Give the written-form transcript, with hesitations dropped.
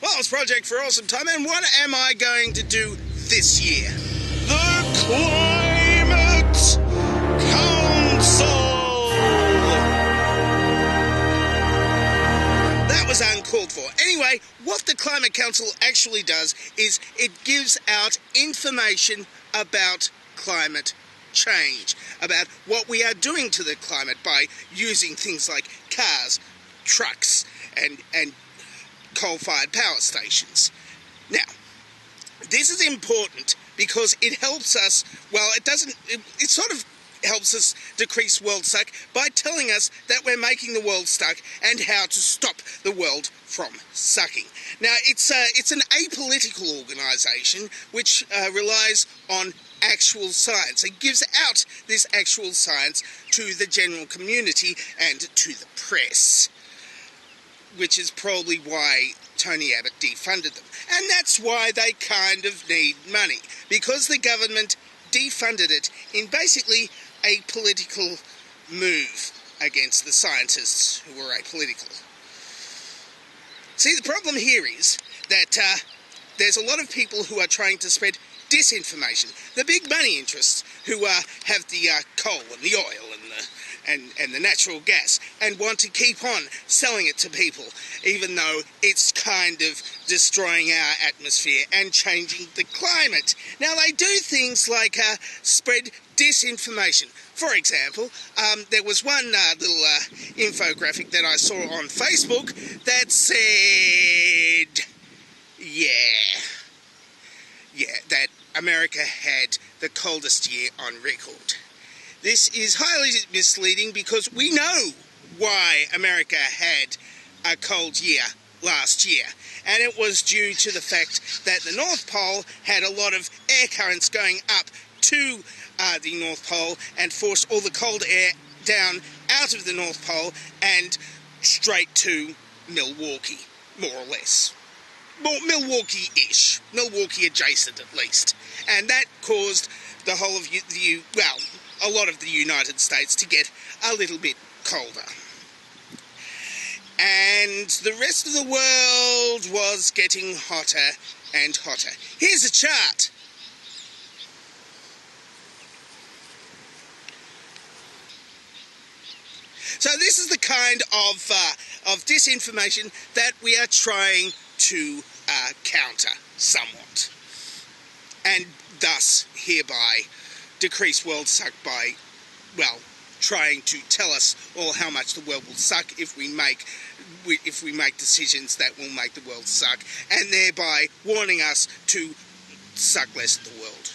Well, it's Project for Awesome Time, and what am I going to do this year? The Climate Council! That was uncalled for. Anyway, what the Climate Council actually does is it gives out information about climate change, about what we are doing to the climate by using things like cars, trucks, and coal-fired power stations. Now, this is important because it helps us, well, it sort of helps us decrease world suck by telling us that we're making the world suck and how to stop the world from sucking. Now, it's an apolitical organisation which relies on actual science. It gives out this actual science to the general community and to the press, which is probably why Tony Abbott defunded them. And that's why they kind of need money, because the government defunded it in basically a political move against the scientists who were apolitical. See, the problem here is that there's a lot of people who are trying to spread disinformation. The big money interests who have the coal and the oil and the natural gas and want to keep on selling it to people, even though it's kind of destroying our atmosphere and changing the climate. Now, they do things like spread disinformation. For example, there was one little infographic that I saw on Facebook that said, that America had the coldest year on record. This is highly misleading because we know why America had a cold year last year, and it was due to the fact that the North Pole had a lot of air currents going up to the North Pole and forced all the cold air down out of the North Pole and straight to Milwaukee, more or less. Milwaukee-ish. Milwaukee adjacent, at least. And that caused the whole of a lot of the United States to get a little bit colder. And the rest of the world was getting hotter and hotter. Here's a chart. So this is the kind of disinformation that we are trying to counter somewhat, and thus hereby decrease world suck by, trying to tell us all how much the world will suck if we make decisions that will make the world suck, and thereby warning us to suck less of the world.